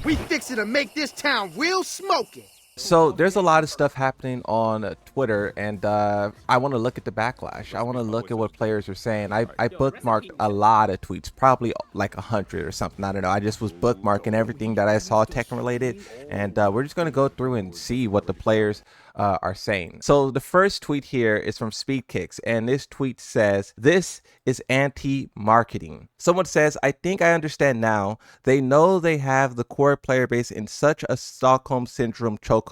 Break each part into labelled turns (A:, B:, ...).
A: We fixing to make this town real smoking.
B: So there's a lot of stuff happening on Twitter, and I want to look at the backlash. I want to look at what players are saying. I bookmarked a lot of tweets, probably like 100 or something. I don't know. I just was bookmarking everything that I saw Tekken related, and we're just going to go through and see what the players are saying. So the first tweet here is from Speed Kicks, and this tweet says, "This is anti-marketing." Someone says, "I think I understand now. They know they have the core player base in such a Stockholm Syndrome chokehold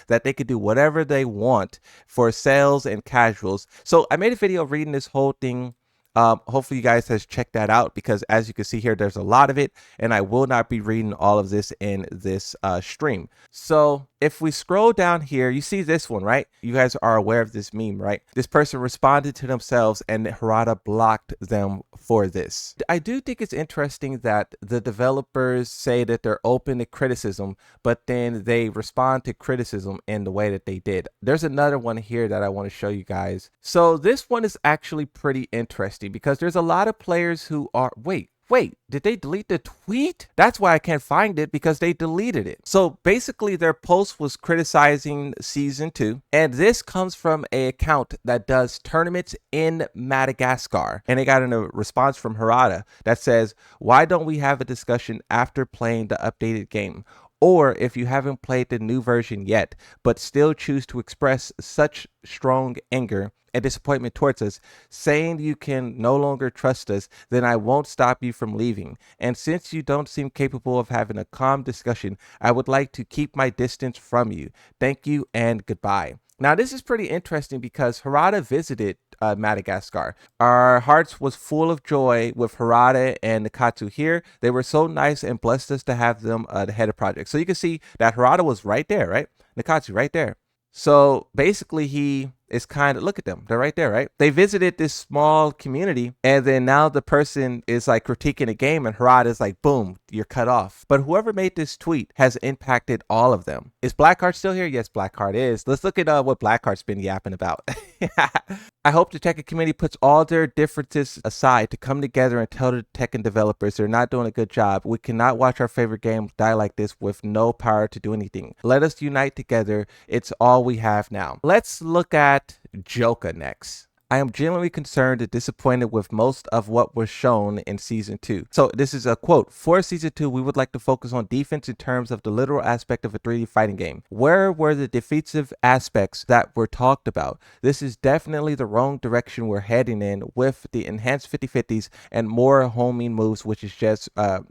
B: that they could do whatever they want for sales and casuals." So I made a video reading this whole thing. Hopefully you guys has checked that out, because as you can see here, there's a lot of it, and I will not be reading all of this in this stream. So if we scroll down here, you see this one, right? You guys are aware of this meme, right? This person responded to themselves, and Harada blocked them for this. I do think it's interesting that the developers say that they're open to criticism, but then they respond to criticism in the way that they did. There's another one here that I want to show you guys. So this one is actually pretty interesting, because there's a lot of players who are, wait, did they delete the tweet? That's why I can't find it, because they deleted it. So basically their post was criticizing season 2, and this comes from an account that does tournaments in Madagascar, and they got a response from Harada that says, "Why don't we have a discussion after playing the updated game? Or if you haven't played the new version yet, but still choose to express such strong anger and disappointment towards us, saying you can no longer trust us, then I won't stop you from leaving. And since you don't seem capable of having a calm discussion, I would like to keep my distance from you. Thank you and goodbye." Now, this is pretty interesting, because Harada visited Madagascar. Our hearts was full of joy with Harada and Nakatsu here. They were so nice and blessed us to have them the head of project. So you can see that Harada was right there, right? Nakatsu right there. So basically he is kind of, look at them, they're right there, right? They visited this small community, and then now the person is like critiquing the game, and Harada is like, boom, you're cut off. But whoever made this tweet has impacted all of them. Is Blackheart still here? Yes, Blackheart is. Let's look at what Blackheart's been yapping about. "I hope the Tekken community puts all their differences aside to come together and tell the Tekken developers they're not doing a good job. We cannot watch our favorite game die like this with no power to do anything. Let us unite together. It's all we have now." Let's look at Joka next. "I am genuinely concerned and disappointed with most of what was shown in Season 2. So this is a quote. "For Season 2, we would like to focus on defense in terms of the literal aspect of a 3D fighting game. Where were the defensive aspects that were talked about? This is definitely the wrong direction we're heading in with the enhanced 50-50s and more homing moves, which is just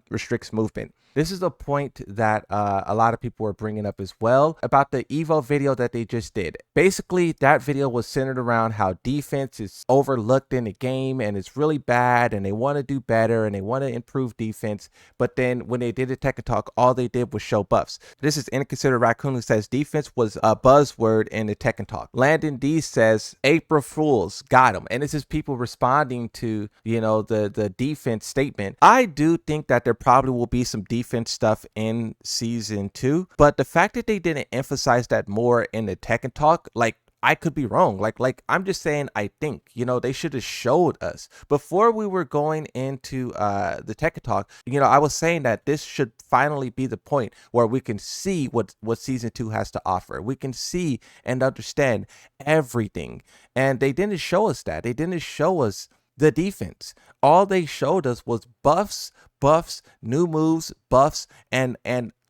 B: restricts movement." This is a point that a lot of people were bringing up as well about the Evo video that they just did. Basically, that video was centered around how defense is overlooked in the game and it's really bad, and they want to do better and they want to improve defense. But then when they did the Tekken Talk, all they did was show buffs. This is Inconsiderate Raccoon, who says defense was a buzzword in the Tekken Talk. Landon D says April Fools got him. And this is people responding to, you know, the defense statement. I do think that there probably will be some defense stuff in Season 2, but the fact that they didn't emphasize that more in the Tekken Talk, like, I could be wrong. Like I'm just saying, I think, you know, they should have showed us before we were going into the Tekken Talk. You know, I was saying that this should finally be the point where we can see what Season 2 has to offer. We can see and understand everything, and they didn't show us that. They didn't show us the defense. All they showed us was buffs, new moves, buffs, and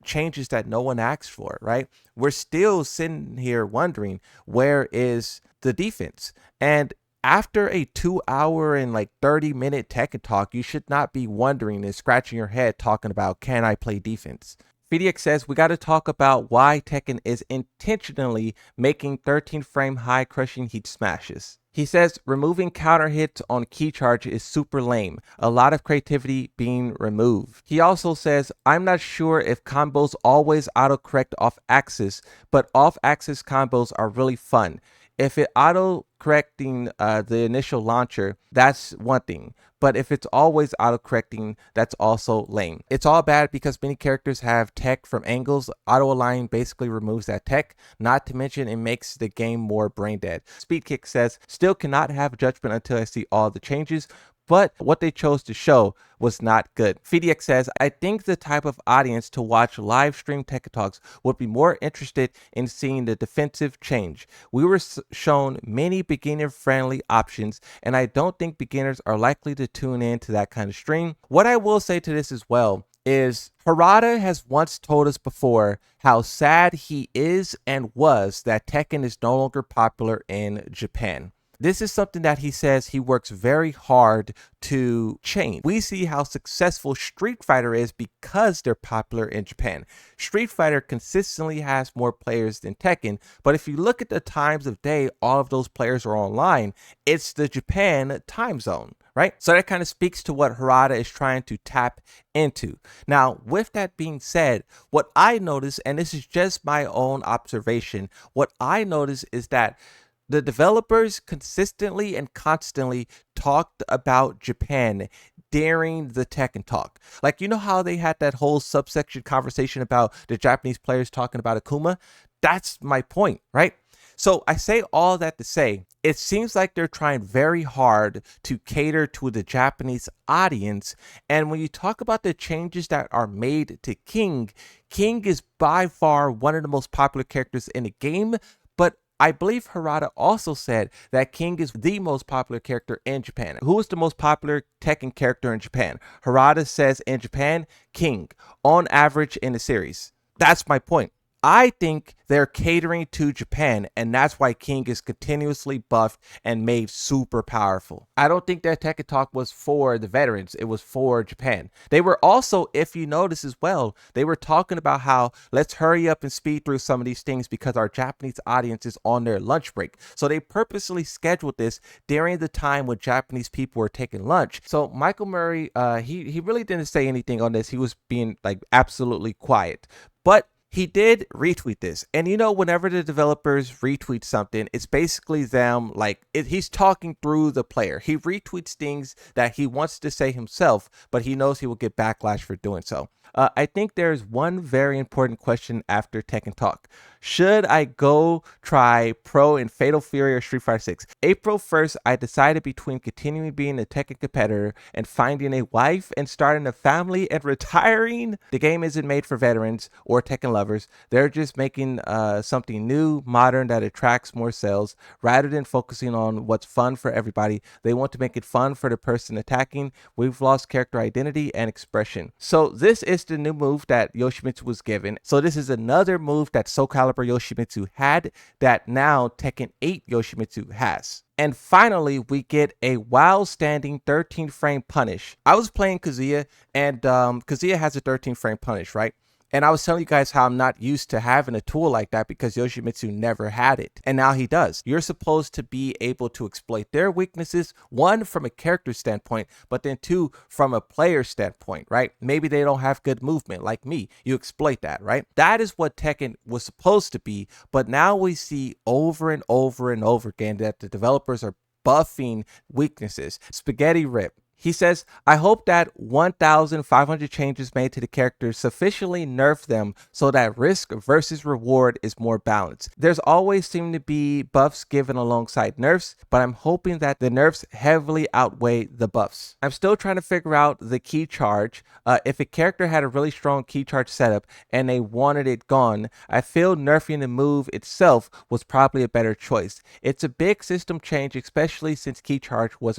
B: changes that no one asked for, right? We're still sitting here wondering, where is the defense? And after a 2-hour and like 30-minute Tekken Talk, you should not be wondering and scratching your head talking about, can I play defense? FDX says, "We got to talk about why Tekken is intentionally making 13 frame high crushing heat smashes." He says, "Removing counter hits on key charge is super lame. A lot of creativity being removed." He also says, "I'm not sure if combos always autocorrect off axis, but off axis combos are really fun. If it auto correcting the initial launcher, that's one thing. But if it's always auto correcting, that's also lame. It's all bad because many characters have tech from angles. Auto align basically removes that tech. Not to mention it makes the game more brain dead." Speedkick says, "Still cannot have judgment until I see all the changes. but what they chose to show was not good. FDX says, I think the type of audience to watch live stream Tekken Talks would be more interested in seeing the defensive change. We were shown many beginner-friendly options, and I don't think beginners are likely to tune in to that kind of stream. What I will say to this as well is Harada has once told us before how sad he is and was that Tekken is no longer popular in Japan. This is something that he says he works very hard to change. We see how successful Street Fighter is because they're popular in Japan. Street Fighter consistently has more players than Tekken, but if you look at the times of day all of those players are online, it's the Japan time zone, right? So that kind of speaks to what Harada is trying to tap into. Now, with that being said, what I notice, and this is just my own observation, what I notice is that the developers consistently and constantly talked about Japan during the Tekken talk. Like, you know how they had that whole subsection conversation about the Japanese players talking about Akuma? That's my point, right? So I say all that to say, it seems like they're trying very hard to cater to the Japanese audience. And when you talk about the changes that are made to King, King is by far one of the most popular characters in the game, but I believe Harada also said that King is the most popular character in Japan. Who is the most popular Tekken character in Japan? Harada says in Japan, King, on average in the series. That's my point. I think they're catering to Japan, and that's why King is continuously buffed and made super powerful. I don't think that Tekken Talk was for the veterans. It was for Japan. They were also, if you notice as well, they were talking about how let's hurry up and speed through some of these things because our Japanese audience is on their lunch break. So they purposely scheduled this during the time when Japanese people were taking lunch. So Michael Murray, he really didn't say anything on this. He was being like absolutely quiet. But he did retweet this. And you know, whenever the developers retweet something, it's basically them like he's talking through the player. He retweets things that he wants to say himself, but he knows he will get backlash for doing so. I think there's one very important question after Tekken Talk. Should I go try Pro in Fatal Fury or Street Fighter 6? April 1st, I decided between continuing being a Tekken competitor and finding a wife and starting a family and retiring. The game isn't made for veterans or Tekken lovers. They're just making something new, modern that attracts more sales. Rather than focusing on what's fun for everybody, they want to make it fun for the person attacking. We've lost character identity and expression. So this is the new move that Yoshimitsu was given. So this is another move that Soul Calibur Yoshimitsu had that now Tekken 8 Yoshimitsu has. And finally, we get a while standing 13 frame punish. I was playing Kazuya, and Kazuya has a 13 frame punish, right? And I was telling you guys how I'm not used to having a tool like that because Yoshimitsu never had it. And now he does. You're supposed to be able to exploit their weaknesses, one, from a character standpoint, but then two, from a player standpoint, right? Maybe they don't have good movement like me. You exploit that, right? That is what Tekken was supposed to be. But now we see over and over and over again that the developers are buffing weaknesses. Spaghetti Rip. He says, I hope that 1,500 changes made to the characters sufficiently nerf them so that risk versus reward is more balanced. There's always seemed to be buffs given alongside nerfs, but I'm hoping that the nerfs heavily outweigh the buffs. I'm still trying to figure out the key charge. If a character had a really strong key charge setup and they wanted it gone, I feel nerfing the move itself was probably a better choice. It's a big system change, especially since key charge was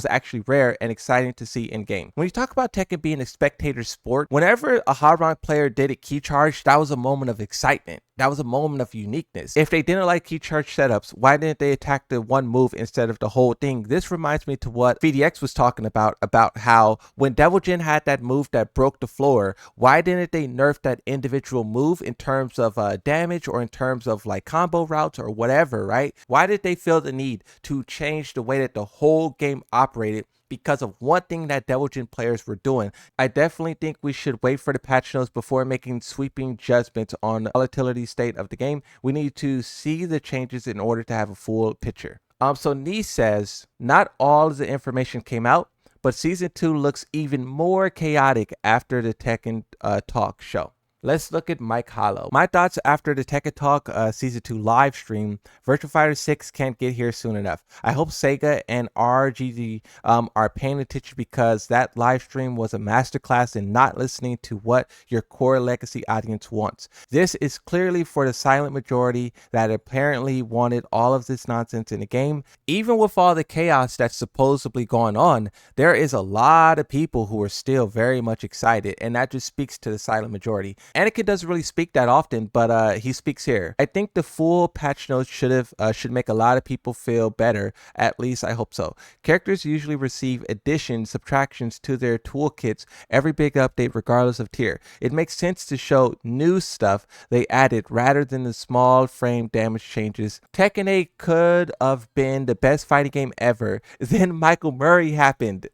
B: actually rare and exciting to see in game. When you talk about Tekken being a spectator sport, whenever a hard-round player did a key charge, that was a moment of excitement. That was a moment of uniqueness. If they didn't like key charge setups, why didn't they attack the one move instead of the whole thing? This reminds me to what VDX was talking about how when Devil Jin had that move that broke the floor, why didn't they nerf that individual move in terms of damage or in terms of like combo routes or whatever, right? Why did they feel the need to change the way that the whole game operated because of one thing that Devil Jin players were doing? I definitely think we should wait for the patch notes before making sweeping judgments on the volatility state of the game. We need to see the changes in order to have a full picture. So Nee says, not all of the information came out, but season 2 looks even more chaotic after the Tekken Talk show. Let's look at Mike Hollow. My thoughts after the Tekken Talk Season 2 live stream. Virtua Fighter 6 can't get here soon enough. I hope Sega and RGD are paying attention, because that live stream was a masterclass in not listening to what your core legacy audience wants. This is clearly for the silent majority that apparently wanted all of this nonsense in the game. Even with all the chaos that's supposedly going on, there is a lot of people who are still very much excited, and that just speaks to the silent majority. Anakin doesn't really speak that often, but he speaks here. I think the full patch notes should make a lot of people feel better. At least I hope so. Characters usually receive additions, subtractions to their toolkits every big update, regardless of tier. It makes sense to show new stuff they added rather than the small frame damage changes. Tekken 8 could have been the best fighting game ever. Then Michael Murray happened.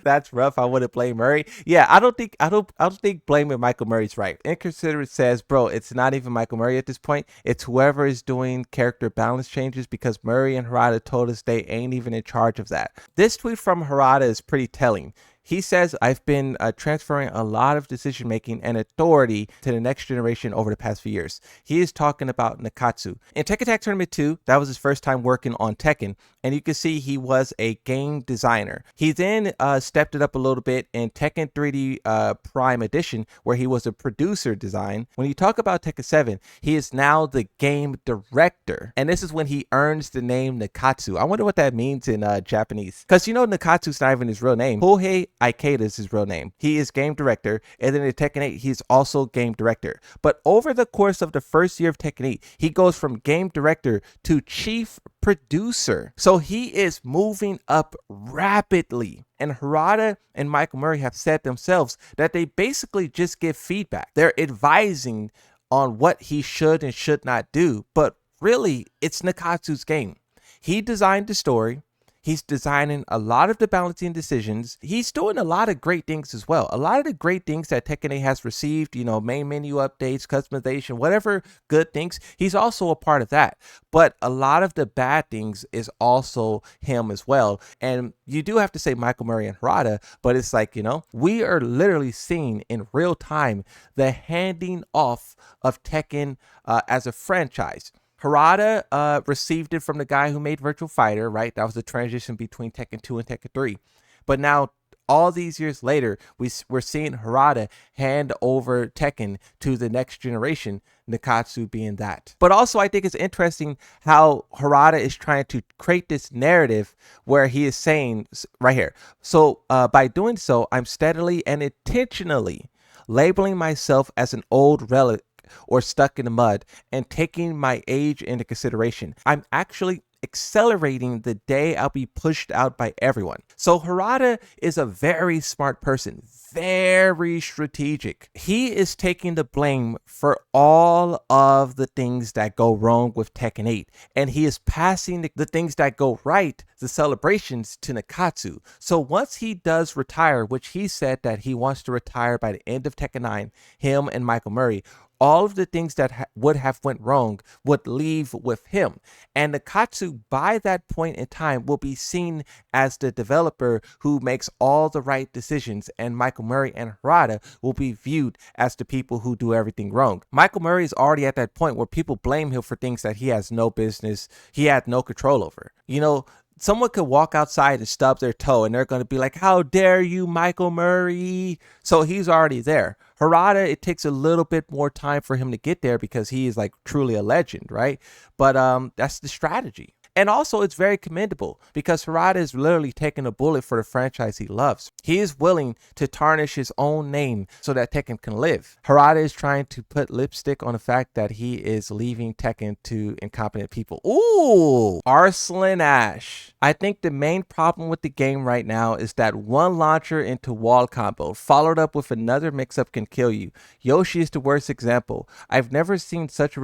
B: That's rough. I wouldn't blame Murray. Yeah, I don't think blaming Michael Murray's right. Inconsiderate says, bro, it's not even Michael Murray at this point. It's whoever is doing character balance changes, because Murray and Harada told us they ain't even in charge of that. This tweet from Harada is pretty telling. He says, I've been transferring a lot of decision making and authority to the next generation over the past few years. He is talking about Nakatsu. In Tekken Tag Tournament 2, that was his first time working on Tekken, and you can see he was a game designer. He then stepped it up a little bit in Tekken 3D Prime Edition, where he was a producer design. When you talk about Tekken 7, he is now the game director, and this is when he earns the name Nakatsu. I wonder what that means in Japanese, because you know Nakatsu's not even his real name. Kohei Ikeda is his real name. He is game director, and then in Tekken 8, he's also game director. But over the course of the first year of Tekken 8, he goes from game director to chief producer. So he is moving up rapidly. And Harada and Michael Murray have said themselves that they basically just give feedback. They're advising on what he should and should not do. But really, it's Nakatsu's game. He designed the story. He's designing a lot of the balancing decisions. He's doing a lot of great things as well. A lot of the great things that Tekken 8 has received, you know, main menu updates, customization, whatever good things, he's also a part of that. But a lot of the bad things is also him as well. And you do have to say Michael Murray and Harada, but it's like, you know, we are literally seeing in real time the handing off of Tekken as a franchise. Harada received it from the guy who made Virtua Fighter, right? That was the transition between Tekken 2 and Tekken 3. But now, all these years later, we're seeing Harada hand over Tekken to the next generation, Nakatsu being that. But also, I think it's interesting how Harada is trying to create this narrative where he is saying, right here, so by doing so, I'm steadily and intentionally labeling myself as an old relic or stuck in the mud and taking my age into consideration. I'm actually accelerating the day I'll be pushed out by everyone. So Harada is a very smart person, very strategic. He is taking the blame for all of the things that go wrong with Tekken 8, and he is passing the things that go right, the celebrations, to Nakatsu. So once he does retire, which he said that he wants to retire by the end of Tekken 9, him and Michael Murray, all of the things that would have went wrong would leave with him. And Nakatsu, by that point in time, will be seen as the developer who makes all the right decisions, and Michael Murray and Harada will be viewed as the people who do everything wrong. Michael Murray is already at that point where people blame him for things that he has no business, he had no control over. You know, someone could walk outside and stub their toe and they're going to be like, how dare you, Michael Murray? So he's already there. Harada, it takes a little bit more time for him to get there because he is like truly a legend, right? But that's the strategy. And also, it's very commendable because Harada is literally taking a bullet for the franchise he loves. He is willing to tarnish his own name so that Tekken can live. Harada is trying to put lipstick on the fact that he is leaving Tekken to incompetent people. Ooh, Arslan Ash. I think the main problem with the game right now is that one launcher into wall combo followed up with another mix-up can kill you. Yoshi is the worst example. I've never seen such a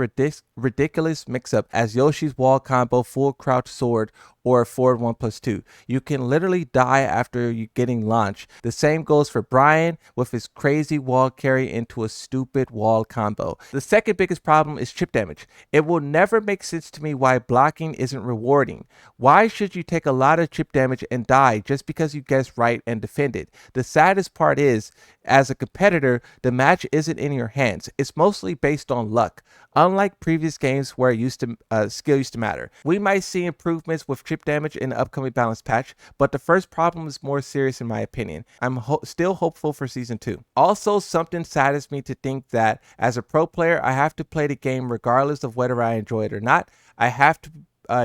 B: ridiculous mix-up as Yoshi's wall combo full crouch sword or a forward 1+2. You can literally die after you getting launched. The same goes for Brian with his crazy wall carry into a stupid wall combo. The second biggest problem is chip damage. It will never make sense to me why blocking isn't rewarding. Why should you take a lot of chip damage and die just because you guessed right and defended? The saddest part is, as a competitor, the match isn't in your hands. It's mostly based on luck. Unlike previous games where skill used to matter. We might see improvements with chip damage in the upcoming balance patch, but the first problem is more serious in my opinion. I'm still hopeful for Season 2. Also, something saddens me to think that as a pro player, I have to play the game regardless of whether I enjoy it or not. I have to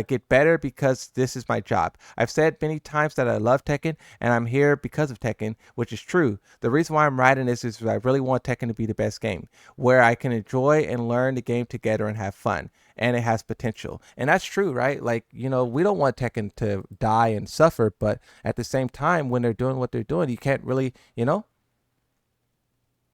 B: get better because this is my job. I've said many times that I love Tekken and I'm here because of Tekken, which is true. The reason why I'm writing this is I really want Tekken to be the best game, where I can enjoy and learn the game together and have fun. And it has potential. And that's true, right? Like, we don't want Tekken to die and suffer, but at the same time, when they're doing what they're doing, you can't really,